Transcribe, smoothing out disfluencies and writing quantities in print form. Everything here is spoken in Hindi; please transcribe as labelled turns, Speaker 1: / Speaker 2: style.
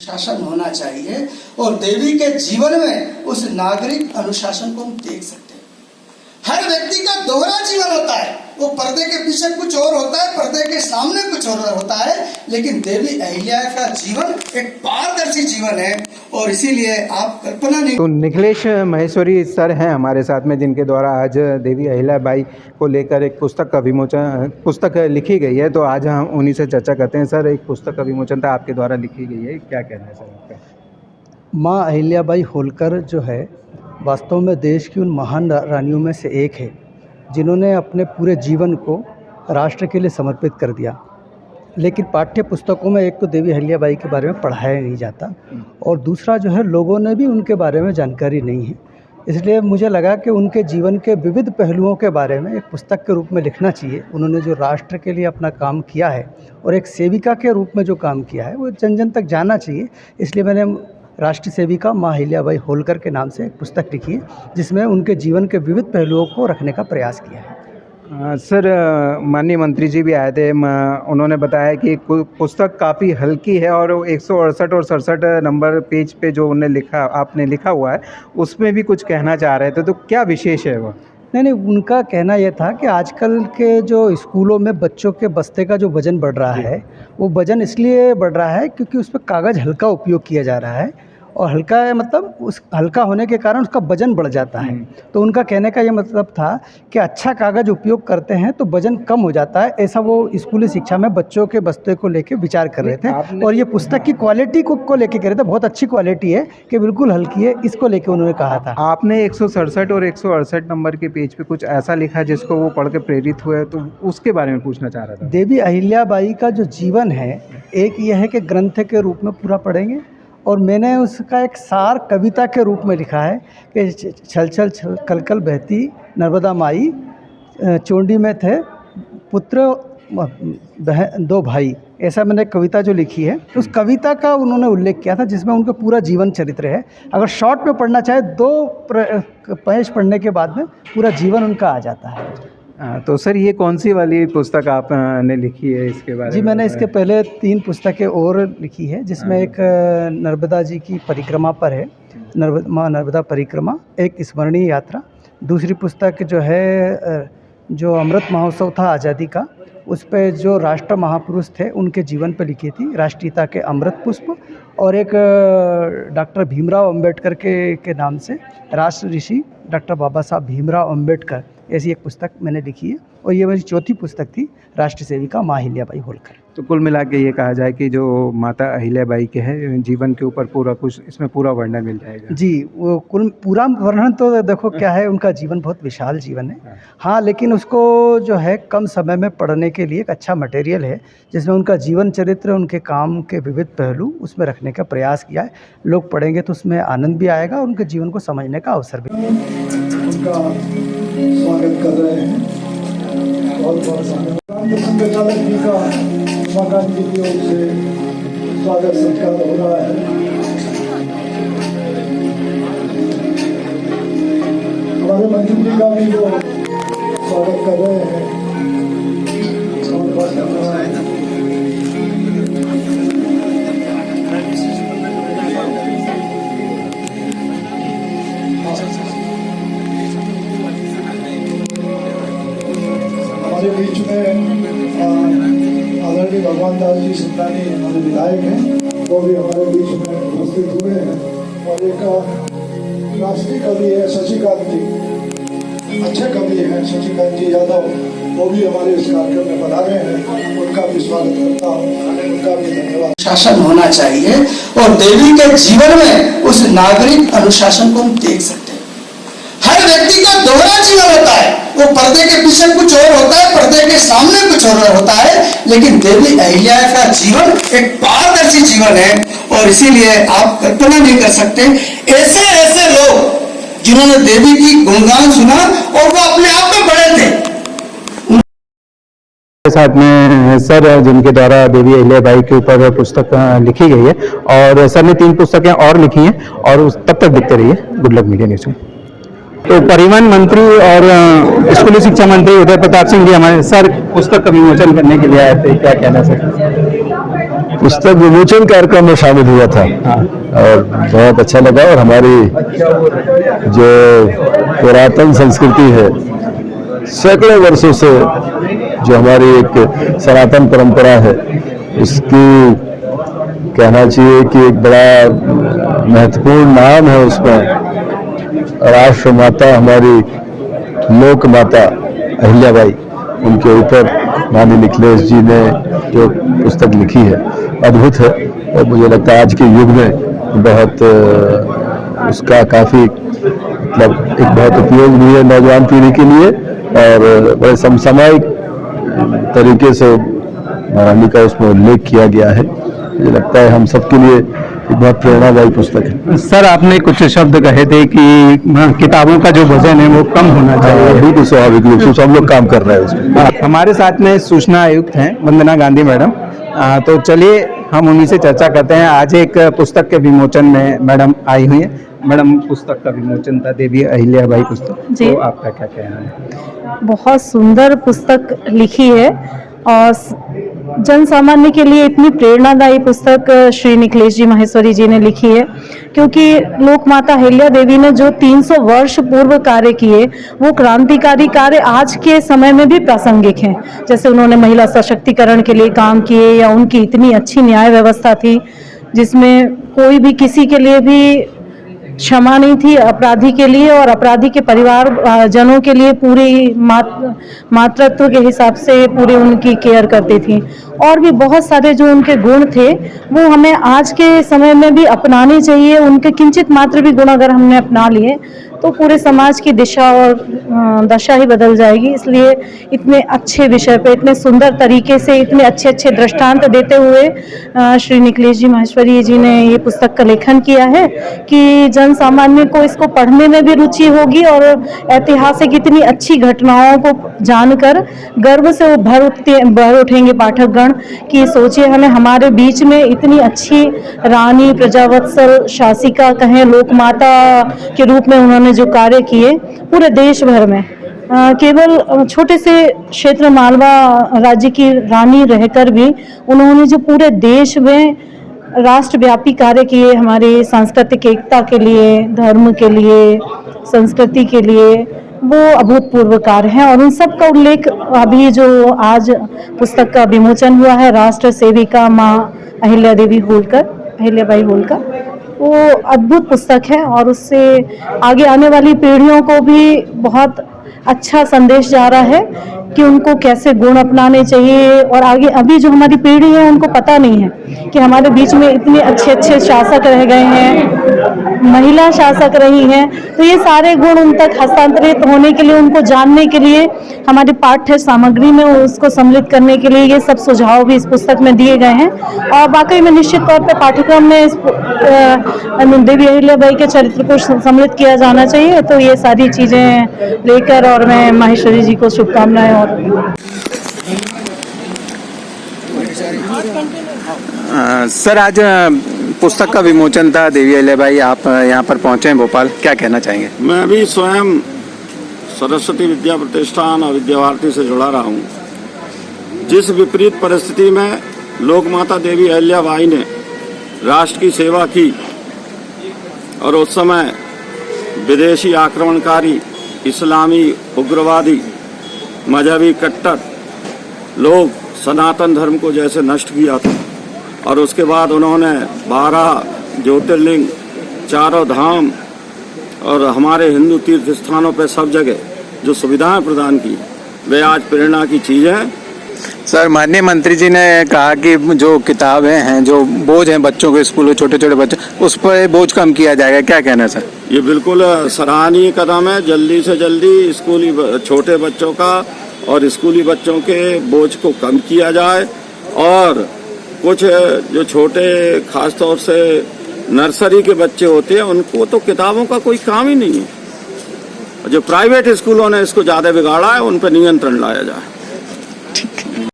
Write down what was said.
Speaker 1: अनुशासन होना चाहिए और देवी के जीवन में उस नागरिक अनुशासन को हम देख सकते हैं। हर व्यक्ति का दोहरा जीवन होता है, वो पर्दे के पीछे कुछ और होता है, पर्दे के सामने कुछ और होता है, लेकिन देवी अहिल्या का जीवन एक पारदर्शी जीवन है और इसीलिए आप कल्पना नहीं।
Speaker 2: तो निखिलेश महेश्वरी सर हैं हमारे साथ में, जिनके द्वारा आज देवी अहिल्याबाई को लेकर एक पुस्तक लिखी गई है। तो आज हम उन्हीं से चर्चा करते हैं। सर, एक पुस्तक का विमोचन था आपके द्वारा लिखी गई है, क्या कहना है सर आपका?
Speaker 3: माँ अहिल्याबाई होलकर जो है वास्तव में देश की उन महान रानियों में से एक है जिन्होंने अपने पूरे जीवन को राष्ट्र के लिए समर्पित कर दिया। लेकिन पाठ्य पुस्तकों में एक तो देवी अहिल्याबाई के बारे में पढ़ाया नहीं जाता और दूसरा जो है लोगों ने भी उनके बारे में जानकारी नहीं है। इसलिए मुझे लगा कि उनके जीवन के विविध पहलुओं के बारे में एक पुस्तक के रूप में लिखना चाहिए। उन्होंने जो राष्ट्र के लिए अपना काम किया है और एक सेविका के रूप में जो काम किया है वो जन जन तक जाना चाहिए। इसलिए मैंने राष्ट्रीय सेविका माँ अहिल्याबाई होलकर के नाम से एक पुस्तक लिखी है जिसमें उनके जीवन के विविध पहलुओं को रखने का प्रयास किया है।
Speaker 2: सर, माननीय मंत्री जी भी आए थे, उन्होंने बताया कि पुस्तक काफ़ी हल्की है और 168 और 67 नंबर पेज पे जो आपने लिखा हुआ है उसमें भी कुछ कहना चाह रहे थे, तो क्या विशेष है वो?
Speaker 3: नहीं, उनका कहना यह था कि आजकल के जो स्कूलों में बच्चों के बस्ते का जो वज़न बढ़ रहा है वो वज़न इसलिए बढ़ रहा है क्योंकि उस पर कागज़ हल्का उपयोग किया जा रहा है और हल्का है मतलब उस हल्का होने के कारण उसका वज़न बढ़ जाता है। तो उनका कहने का ये मतलब था कि अच्छा कागज़ उपयोग करते हैं तो वज़न कम हो जाता है। ऐसा वो स्कूली शिक्षा में बच्चों के बस्ते को लेके विचार कर रहे थे और ये पुस्तक की क्वालिटी को लेके कह रहे थे। बहुत अच्छी क्वालिटी है कि बिल्कुल हल्की है, इसको लेके उन्होंने कहा था।
Speaker 2: आपने 167 और 168 नंबर के पेज पे कुछ ऐसा लिखा जिसको वो पढ़ के प्रेरित हुए, तो उसके बारे में पूछना चाह रहा था।
Speaker 3: देवी अहिल्याबाई का जो जीवन है, एक यह है कि ग्रंथ के रूप में पूरा पढ़ेंगे और मैंने उसका एक सार कविता के रूप में लिखा है कि छल छल छल कल कल बहती नर्मदा माई, चोंडी में थे पुत्र बहन दो भाई। ऐसा मैंने कविता जो लिखी है उस कविता का उन्होंने उल्लेख किया था जिसमें उनका पूरा जीवन चरित्र है। अगर शॉर्ट में पढ़ना चाहे 2 पेज पढ़ने के बाद में पूरा जीवन उनका आ जाता है।
Speaker 2: तो सर, ये कौन सी वाली पुस्तक आपने लिखी है इसके बारे में?
Speaker 3: जी, मैंने इसके पहले 3 पुस्तकें और लिखी है जिसमें एक नर्मदा जी की परिक्रमा पर है, माँ नर्मदा परिक्रमा, एक स्मरणीय यात्रा। दूसरी पुस्तक जो है जो अमृत महोत्सव था आज़ादी का, उस पे जो राष्ट्र महापुरुष थे उनके जीवन पर लिखी थी, राष्ट्रीयता के अमृत पुष्प। और एक डॉक्टर भीमराव अंबेडकर के नाम से राष्ट्र ऋषि डॉक्टर बाबा साहब भीमराव अंबेडकर, ऐसी एक पुस्तक मैंने लिखी है और ये मेरी चौथी पुस्तक थी, राष्ट्रीय सेविका माँ अहिल्याबाई होलकर।
Speaker 2: तो कुल मिला के ये कहा जाए कि जो माता अहिल्याबाई के है जीवन के ऊपर पूरा कुछ इसमें पूरा वर्णन मिल जाएगा।
Speaker 3: जी, वो पूरा वर्णन तो देखो क्या है, उनका जीवन बहुत विशाल जीवन है। हाँ, लेकिन उसको जो है कम समय में पढ़ने के लिए एक अच्छा मटेरियल है जिसमें उनका जीवन चरित्र, उनके काम के विविध पहलू उसमें रखने का प्रयास किया है। लोग पढ़ेंगे तो उसमें आनंद भी आएगा और उनके जीवन को समझने का अवसर भी।
Speaker 4: उनका स्वागत कर रहे हैं, बहुत बहुत स्वागत। संचालक जी का मकान जी की ओर से स्वागत सत्कार हो रहा है। हमारे मंत्री जी का भी वो स्वागत कर रहे हैं, बहुत बहुत धन्यवाद। हमारे बीच में आदरणीय भगवान दास जी सुल्तानी हमारे विधायक हैं, वो भी हमारे बीच में उपस्थित हुए हैं। और एक राष्ट्रीय कवि है शशिकांत जी, अच्छे कवि हैं शशिकांत जी यादव, वो भी हमारे इस कार्यक्रम में बना रहे हैं। उनका भी स्वागत करता हूँ, उनका भी धन्यवाद।
Speaker 1: शासन होना चाहिए और देवी के जीवन में उस नागरिक अनुशासन को हम देख सकते हैं। हर व्यक्ति का दोहरा जीवन होता है, वो पर्दे के पीछे कुछ और होता है, पर्दे के सामने कुछ और होता है, लेकिन देवी अहिल्या का जीवन एक पारदर्शी जीवन है और इसीलिए आप कल्पना नहीं कर सकते ऐसे ऐसे लोग जिन्होंने देवी की गुणगान सुना और वो अपने आप में बड़े थे।
Speaker 2: साथ में सर, जिनके द्वारा देवी अहिल्याबाई के ऊपर पुस्तक लिखी गई है और सर ने 3 पुस्तकें और लिखी हैं और तब तक देखते रहिए गुड लक मीडिया न्यूज़। तो परिवहन मंत्री और स्कूली शिक्षा मंत्री उदय प्रताप सिंह जी हमारे सर पुस्तक का विमोचन करने के लिए आए थे, क्या कहना सर?
Speaker 5: पुस्तक विमोचन कार्यक्रम में शामिल हुआ था और बहुत अच्छा लगा। और हमारी जो पुरातन संस्कृति है, सैकड़ों वर्षों से जो हमारी एक सनातन परंपरा है, उसकी कहना चाहिए कि एक बड़ा महत्वपूर्ण नाम है उसमें। राष्ट्र माता, हमारी लोक माता अहिल्याबाई, उनके ऊपर माननीय निखिलेश जी ने जो पुस्तक लिखी है, अद्भुत है। और मुझे लगता है आज के युग में बहुत उसका काफ़ी मतलब एक बहुत उपयोग भी है नौजवान पीढ़ी के लिए, और बड़े समसामयिक तरीके से महारानी का उसमें उल्लेख किया गया है। मुझे लगता है हम सबके लिए एक बहुत प्रेरणादायी पुस्तक है।
Speaker 2: सर, आपने कुछ शब्द कहे थे कि किताबों का जो वजन है वो कम होना चाहिए।
Speaker 5: बिल्कुल स्वाभाविक रूप से हम लोग काम कर रहे हैं उसमें।
Speaker 2: हमारे साथ में सूचना आयुक्त हैं वंदना गांधी मैडम, तो चलिए हम उन्हीं से चर्चा करते हैं। आज एक पुस्तक के विमोचन में मैडम आई हुई हैं। मैडम, पुस्तक का विमोचन था, देवी अहिल्याबाई पुस्तक,
Speaker 6: जी।
Speaker 2: तो आपका क्या कहना है?
Speaker 6: बहुत सुंदर पुस्तक लिखी है और जन सामान्य के लिए इतनी प्रेरणादायी पुस्तक श्री निखिलेश जी माहेश्वरी जी ने लिखी है, क्योंकि लोक माता अहिल्या देवी ने जो 300 वर्ष पूर्व कार्य किए, वो क्रांतिकारी कार्य आज के समय में भी प्रासंगिक हैं। जैसे उन्होंने महिला सशक्तिकरण के लिए काम किए, या उनकी इतनी अच्छी न्याय व्यवस्था थी जिसमें कोई भी किसी के लिए भी क्षमा नहीं थी अपराधी के लिए, और अपराधी के परिवार जनों के लिए पूरी मातृत्व के हिसाब से पूरी उनकी केयर करती थी। और भी बहुत सारे जो उनके गुण थे वो हमें आज के समय में भी अपनाने चाहिए। उनके किंचित मात्र भी गुण अगर हमने अपना लिए तो पूरे समाज की दिशा और दशा ही बदल जाएगी। इसलिए इतने अच्छे विषय पे इतने सुंदर तरीके से इतने अच्छे अच्छे दृष्टांत देते हुए श्री निखिलेश जी माहेश्वरी जी ने ये पुस्तक का लेखन किया है कि जन सामान्य को इसको पढ़ने में भी रुचि होगी, और ऐतिहासिक इतनी अच्छी घटनाओं को जानकर गर्व से वो भर उठेंगे पाठकगण कि सोचिए हमें हमारे बीच में इतनी अच्छी रानी, प्रजावत्सल, शासिका कहें, लोकमाता के रूप में उन्होंने जो कार्य किए पूरे देश भर में। केवल छोटे से क्षेत्र मालवा राज्य की रानी रहकर भी उन्होंने जो पूरे देश में राष्ट्रव्यापी कार्य किए, हमारी सांस्कृतिक एकता के लिए, धर्म के लिए, संस्कृति के लिए, वो अभूतपूर्व कार्य हैं। और उन सब का उल्लेख अभी जो आज पुस्तक का विमोचन हुआ है, राष्ट्र सेविका माँ अहिल्याबाई होलकर, वो अद्भुत पुस्तक है और उससे आगे आने वाली पीढ़ियों को भी बहुत अच्छा संदेश जा रहा है कि उनको कैसे गुण अपनाने चाहिए। और आगे अभी जो हमारी पीढ़ी है उनको पता नहीं है कि हमारे बीच में इतने अच्छे अच्छे शासक रह गए हैं, महिला शासक रही हैं, तो ये सारे गुण उन तक हस्तांतरित होने के लिए, उनको जानने के लिए हमारी पाठ्य सामग्री में उसको सम्मिलित करने के लिए ये सब सुझाव भी इस पुस्तक में दिए गए हैं। और वाकई में निश्चित तौर पर पाठ्यक्रम में इस देवी अहिल्याबाई के चरित्र को सम्मिलित किया जाना चाहिए। तो ये सारी चीज़ें लेकर और मैं माहेश्वरी जी को शुभकामनाएं। और
Speaker 2: सर, आज पुस्तक का विमोचन था देवी अहिल्याबाई, आप यहाँ पर पहुँचे हैं भोपाल, क्या कहना चाहेंगे?
Speaker 7: मैं अभी स्वयं सरस्वती विद्या प्रतिष्ठान और विद्या भारती से जुड़ा रहा हूँ। जिस विपरीत परिस्थिति में लोकमाता देवी अहिल्याबाई ने राष्ट्र की सेवा की और उस समय विदेशी आक्रमणकारी, इस्लामी उग्रवादी, मजहबी कट्टर लोग सनातन धर्म को जैसे नष्ट किया था, और उसके बाद उन्होंने 12 ज्योतिर्लिंग, 4 धाम और हमारे हिंदू तीर्थ स्थानों पर सब जगह जो सुविधाएं प्रदान की, वे आज प्रेरणा की चीज़ हैं।
Speaker 2: सर, माननीय मंत्री जी ने कहा कि जो किताबें हैं, जो बोझ हैं बच्चों के स्कूल में, छोटे छोटे बच्चे, उस पर बोझ कम किया जाएगा, क्या कहना है सर?
Speaker 7: ये बिल्कुल सराहनीय कदम है। जल्दी से जल्दी स्कूली छोटे बच्चों का और स्कूली बच्चों के बोझ को कम किया जाए, और कुछ जो छोटे खासतौर से नर्सरी के बच्चे होते हैं उनको तो किताबों का कोई काम ही नहीं है। जो प्राइवेट स्कूलों ने इसको ज़्यादा बिगाड़ा है उन पर नियंत्रण लाया जाए।
Speaker 2: ठीक है।